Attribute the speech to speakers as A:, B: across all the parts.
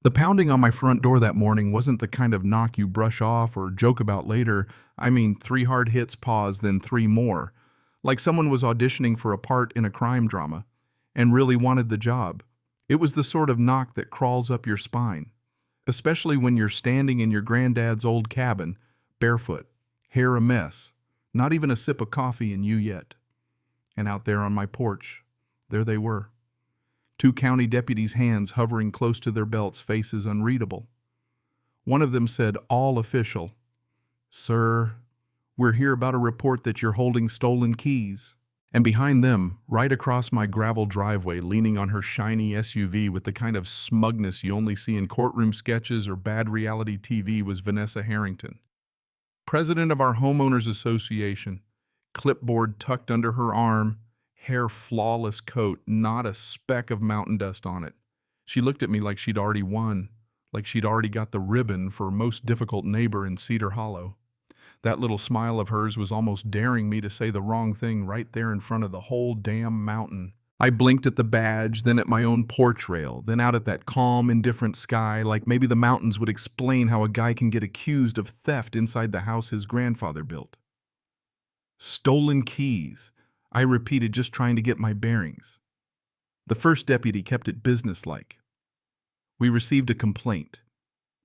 A: The pounding on my front door that morning wasn't the kind of knock you brush off or joke about later. I mean, 3 hard hits, pause, then 3 more. Like someone was auditioning for a part in a crime drama and really wanted the job. It was the sort of knock that crawls up your spine, especially when you're standing in your granddad's old cabin, barefoot, hair a mess, not even a sip of coffee in you yet. And out there on my porch, there they were. 2 county deputies' hands hovering close to their belts, faces unreadable. One of them said, all official, "Sir, we're here about a report that you're holding stolen keys." And behind them, right across my gravel driveway, leaning on her shiny SUV with the kind of smugness you only see in courtroom sketches or bad reality TV, was Vanessa Harrington, president of our homeowners association, clipboard tucked under her arm, hair flawless coat, not a speck of mountain dust on it. She looked at me like she'd already won, like she'd already got the ribbon for most difficult neighbor in Cedar Hollow. That little smile of hers was almost daring me to say the wrong thing right there in front of the whole damn mountain. I blinked at the badge, then at my own porch rail, then out at that calm, indifferent sky, like maybe the mountains would explain how a guy can get accused of theft inside the house his grandfather built. Stolen keys, I repeated, just trying to get my bearings. The first deputy kept it businesslike. "We received a complaint.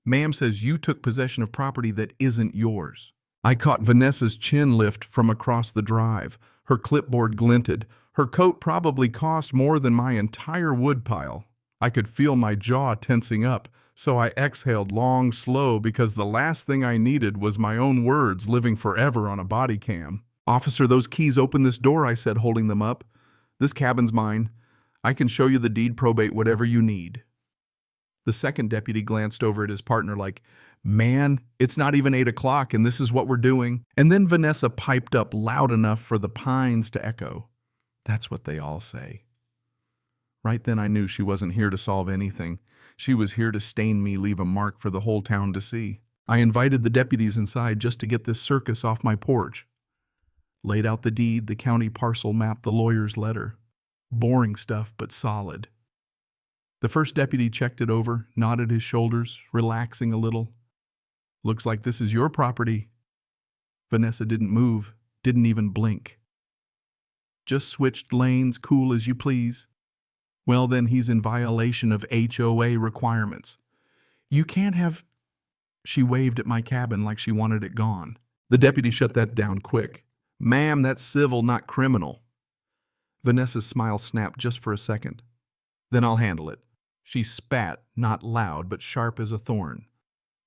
A: Ma'am says you took possession of property that isn't yours." I caught Vanessa's chin lift from across the drive. Her clipboard glinted. Her coat probably cost more than my entire woodpile. I could feel my jaw tensing up, so I exhaled long, slow, because the last thing I needed was my own words living forever on a body cam. "Officer, those keys open this door," I said, holding them up. "This cabin's mine. I can show you the deed, probate, whatever you need." The second deputy glanced over at his partner like, "Man, it's not even 8 o'clock and this is what we're doing." And then Vanessa piped up loud enough for the pines to echo. "That's what they all say." Right then I knew she wasn't here to solve anything. She was here to stain me, leave a mark for the whole town to see. I invited the deputies inside just to get this circus off my porch. Laid out the deed, the county parcel map, the lawyer's letter. Boring stuff, but solid. The first deputy checked it over, nodded his shoulders, relaxing a little. "Looks like this is your property." Vanessa didn't move, didn't even blink. "Just switched lanes, cool as you please." "Well, then he's in violation of HOA requirements. You can't have—" She waved at my cabin like she wanted it gone. The deputy shut that down quick. "Ma'am, that's civil, not criminal." Vanessa's smile snapped just for a second. "Then I'll handle it." She spat, not loud, but sharp as a thorn.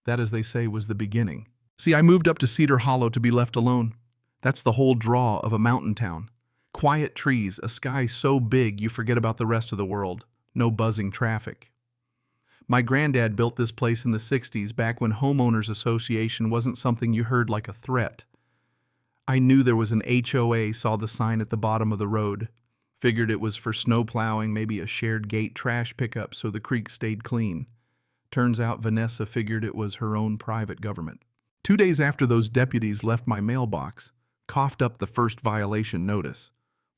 A: That, as they say, was the beginning. See, I moved up to Cedar Hollow to be left alone. That's the whole draw of a mountain town. Quiet trees, a sky so big you forget about the rest of the world. No buzzing traffic. My granddad built this place in the 60s, back when homeowners association wasn't something you heard like a threat. I knew there was an HOA, saw the sign at the bottom of the road. Figured it was for snow plowing, maybe a shared gate trash pickup so the creek stayed clean. Turns out Vanessa figured it was her own private government. 2 days after those deputies left my mailbox, coughed up the first violation notice.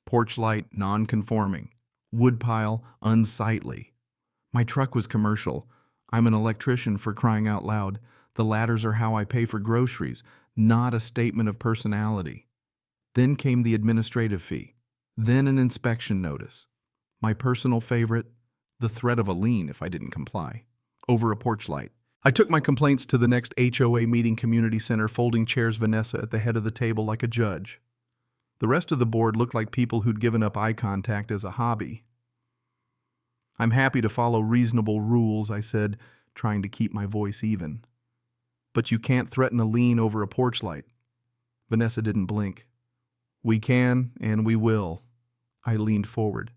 A: Porch light, non-conforming. Woodpile, unsightly. My truck was commercial. I'm an electrician, for crying out loud. The ladders are how I pay for groceries, not a statement of personality. Then came the administrative fee. Then an inspection notice. My personal favorite, the threat of a lien if I didn't comply. Over a porch light. I took my complaints to the next HOA meeting, community center, folding chairs, Vanessa at the head of the table like a judge. The rest of the board looked like people who'd given up eye contact as a hobby. "I'm happy to follow reasonable rules," I said, trying to keep my voice even. "But you can't threaten a lien over a porch light." Vanessa didn't blink. "We can, and we will." I leaned forward.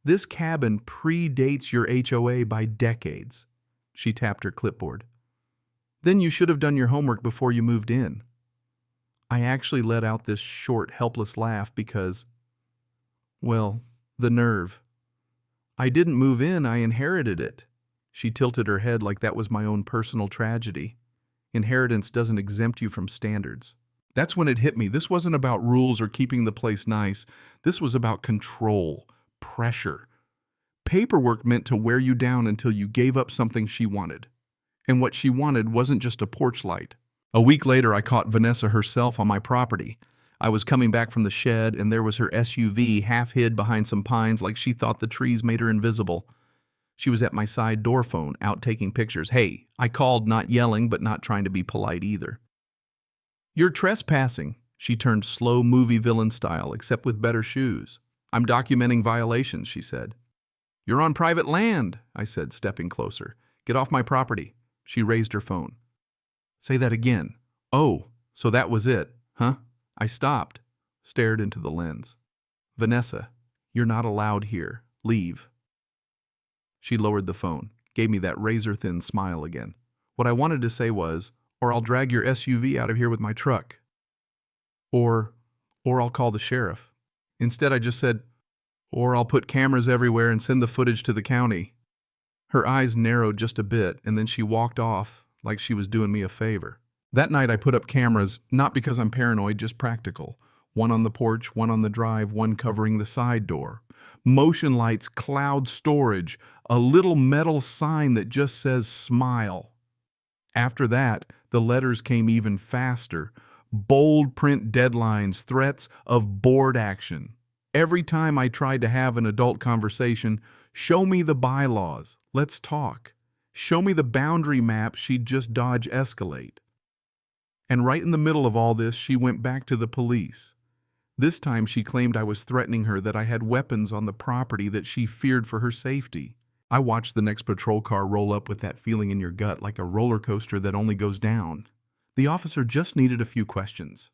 A: "This cabin predates your HOA by decades." She tapped her clipboard. "Then you should have done your homework before you moved in." I actually let out this short, helpless laugh because, well, the nerve. "I didn't move in, I inherited it." She tilted her head like that was my own personal tragedy. Inheritance doesn't exempt you from standards. That's when it hit me. This wasn't about rules or keeping the place nice. This was about control, pressure. Paperwork meant to wear you down until you gave up something she wanted. And what she wanted wasn't just a porch light. A week later, I caught Vanessa herself on my property. I was coming back from the shed, and there was her SUV half hid behind some pines like she thought the trees made her invisible. She was at my side door phone, out taking pictures. Hey, I called, not yelling, but not trying to be polite either. You're trespassing. She turned slow movie villain style, except with better shoes. I'm documenting violations, she said. You're on private land, I said, stepping closer. Get off my property. She raised her phone. Say that again. Oh, so that was it, huh? I stopped, stared into the lens. Vanessa, you're not allowed here. Leave. She lowered the phone, gave me that razor-thin smile again. What I wanted to say was, or I'll drag your SUV out of here with my truck. Or I'll call the sheriff. Instead, I just said, or I'll put cameras everywhere and send the footage to the county. Her eyes narrowed just a bit, and then she walked off like she was doing me a favor. That night, I put up cameras, not because I'm paranoid, just practical. One on the porch, one on the drive, one covering the side door. Motion lights, cloud storage, a little metal sign that just says smile. After that, the letters came even faster. Bold print deadlines, threats of board action. Every time I tried to have an adult conversation, show me the bylaws, let's talk. Show me the boundary map, she'd just dodge escalate. And right in the middle of all this, she went back to the police. This time she claimed I was threatening her, that I had weapons on the property, that she feared for her safety. I watched the next patrol car roll up with that feeling in your gut, like a roller coaster that only goes down. The officer just needed a few questions.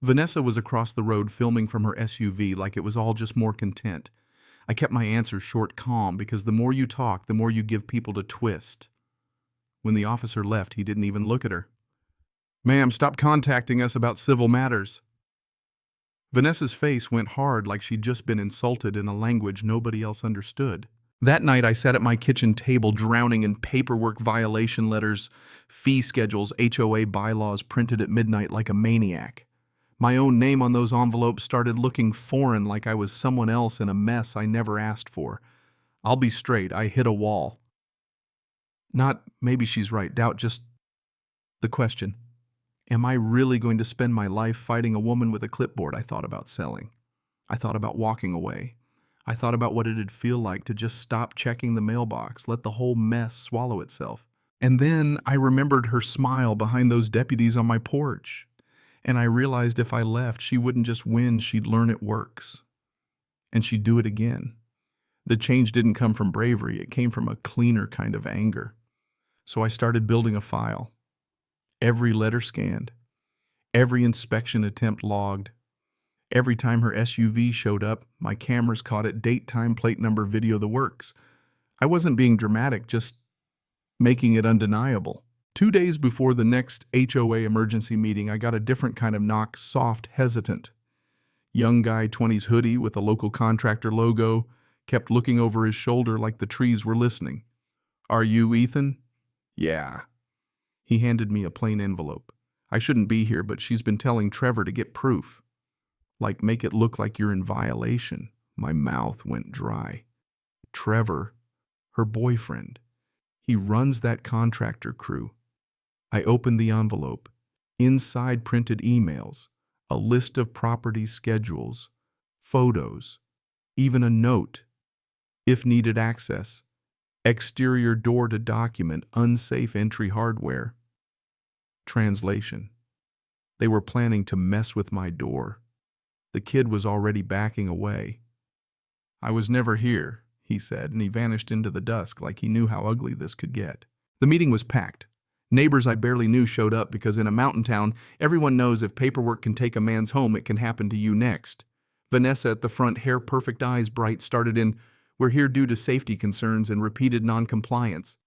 A: Vanessa was across the road filming from her SUV like it was all just more content. I kept my answers short, calm, because the more you talk, the more you give people to twist. When the officer left, he didn't even look at her. Ma'am, stop contacting us about civil matters. Vanessa's face went hard like she'd just been insulted in a language nobody else understood. That night, I sat at my kitchen table drowning in paperwork violation letters, fee schedules, HOA bylaws printed at midnight like a maniac. My own name on those envelopes started looking foreign, like I was someone else in a mess I never asked for. I'll be straight, I hit a wall. Not maybe she's right, doubt, just the question. Am I really going to spend my life fighting a woman with a clipboard? I thought about selling. I thought about walking away. I thought about what it'd feel like to just stop checking the mailbox, let the whole mess swallow itself. And then I remembered her smile behind those deputies on my porch. And I realized if I left, she wouldn't just win, she'd learn it works. And she'd do it again. The change didn't come from bravery, it came from a cleaner kind of anger. So I started building a file. Every letter scanned. Every inspection attempt logged. Every time her SUV showed up, my cameras caught it, date, time, plate number, video, the works. I wasn't being dramatic, just making it undeniable. 2 days before the next HOA emergency meeting, I got a different kind of knock, soft, hesitant. Young guy, 20s hoodie with a local contractor logo, kept looking over his shoulder like the trees were listening. Are you Ethan? Yeah. He handed me a plain envelope. I shouldn't be here, but she's been telling Trevor to get proof. Like, make it look like you're in violation. My mouth went dry. Trevor, her boyfriend. He runs that contractor crew. I opened the envelope. Inside printed emails, a list of property schedules, photos, even a note. If needed access, exterior door to document, unsafe entry hardware. Translation. They were planning to mess with my door. The kid was already backing away. I was never here, he said, and he vanished into the dusk like he knew how ugly this could get. The meeting was packed. Neighbors I barely knew showed up because in a mountain town, everyone knows if paperwork can take a man's home, it can happen to you next. Vanessa at the front, hair perfect, eyes bright, started in, "We're here due to safety concerns and repeated non-compliance."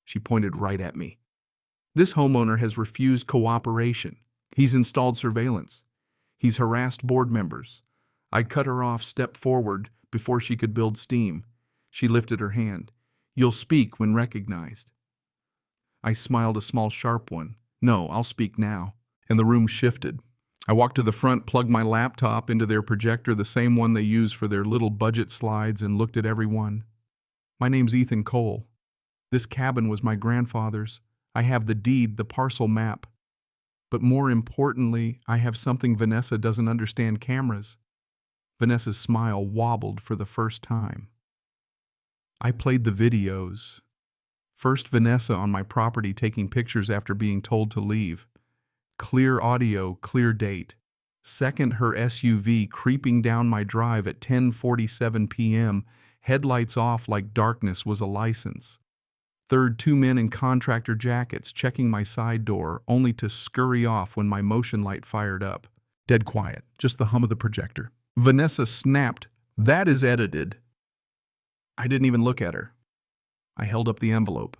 A: She pointed right at me. This homeowner has refused cooperation. He's installed surveillance. He's harassed board members. I cut her off, stepped forward before she could build steam. She lifted her hand. You'll speak when recognized. I smiled a small, sharp one. No, I'll speak now. And the room shifted. I walked to the front, plugged my laptop into their projector, the same one they use for their little budget slides, and looked at everyone. My name's Ethan Cole. This cabin was my grandfather's. I have the deed, the parcel map. But more importantly, I have something Vanessa doesn't understand: cameras. Vanessa's smile wobbled for the first time. I played the videos. First, Vanessa on my property taking pictures after being told to leave. Clear audio, clear date. Second, her SUV creeping down my drive at 10:47 p.m., headlights off like darkness was a license. Third, two men in contractor jackets checking my side door, only to scurry off when my motion light fired up. Dead quiet, just the hum of the projector. Vanessa snapped, "That is edited." I didn't even look at her. I held up the envelope.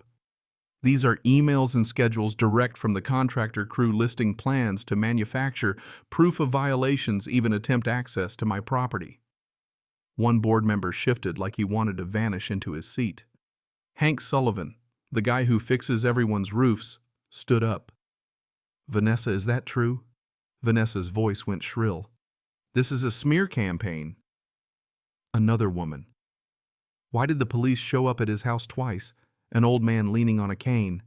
A: These are emails and schedules direct from the contractor crew listing plans to manufacture, proof of violations, even attempt access to my property. One board member shifted like he wanted to vanish into his seat. Hank Sullivan, the guy who fixes everyone's roofs, stood up. "Vanessa, is that true?" Vanessa's voice went shrill. "This is a smear campaign." Another woman. "Why did the police show up at his house twice?" An old man leaning on a cane.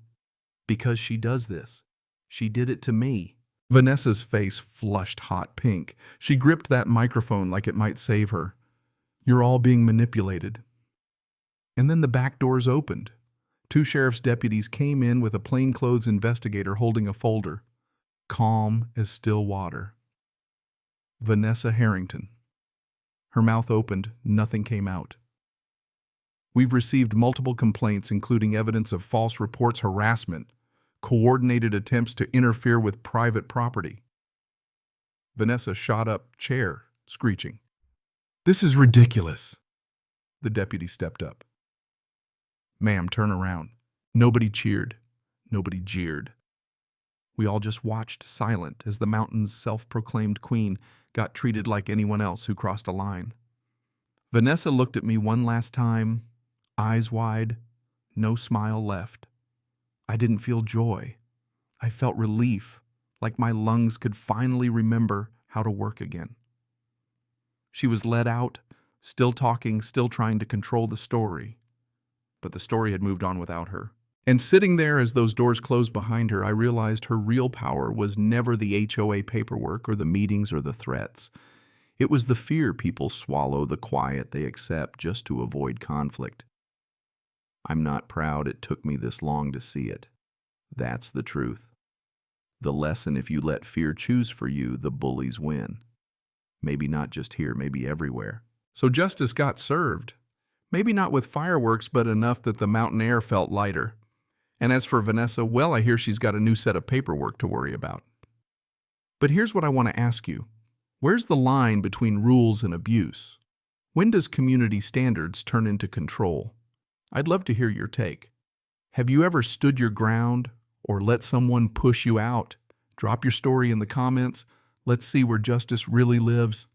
A: "Because she does this. She did it to me." Vanessa's face flushed hot pink. She gripped that microphone like it might save her. "You're all being manipulated." And then the back doors opened. Two sheriff's deputies came in with a plainclothes investigator holding a folder. Calm as still water. Vanessa Harrington. Her mouth opened, nothing came out. "We've received multiple complaints, including evidence of false reports, harassment, coordinated attempts to interfere with private property." Vanessa shot up, chair screeching. "This is ridiculous." The deputy stepped up. "Ma'am, turn around." Nobody cheered. Nobody jeered. We all just watched, silent, as the mountain's self-proclaimed queen got treated like anyone else who crossed a line. Vanessa looked at me one last time, eyes wide, no smile left. I didn't feel joy. I felt relief, like my lungs could finally remember how to work again. She was let out, still talking, still trying to control the story. But the story had moved on without her. And sitting there as those doors closed behind her, I realized her real power was never the HOA paperwork or the meetings or the threats. It was the fear people swallow, the quiet they accept just to avoid conflict. I'm not proud it took me this long to see it. That's the truth. The lesson: if you let fear choose for you, the bullies win. Maybe not just here, maybe everywhere. So justice got served. Maybe not with fireworks, but enough that the mountain air felt lighter. And as for Vanessa, well, I hear she's got a new set of paperwork to worry about. But here's what I want to ask you. Where's the line between rules and abuse? When does community standards turn into control? I'd love to hear your take. Have you ever stood your ground or let someone push you out? Drop your story in the comments. Let's see where justice really lives.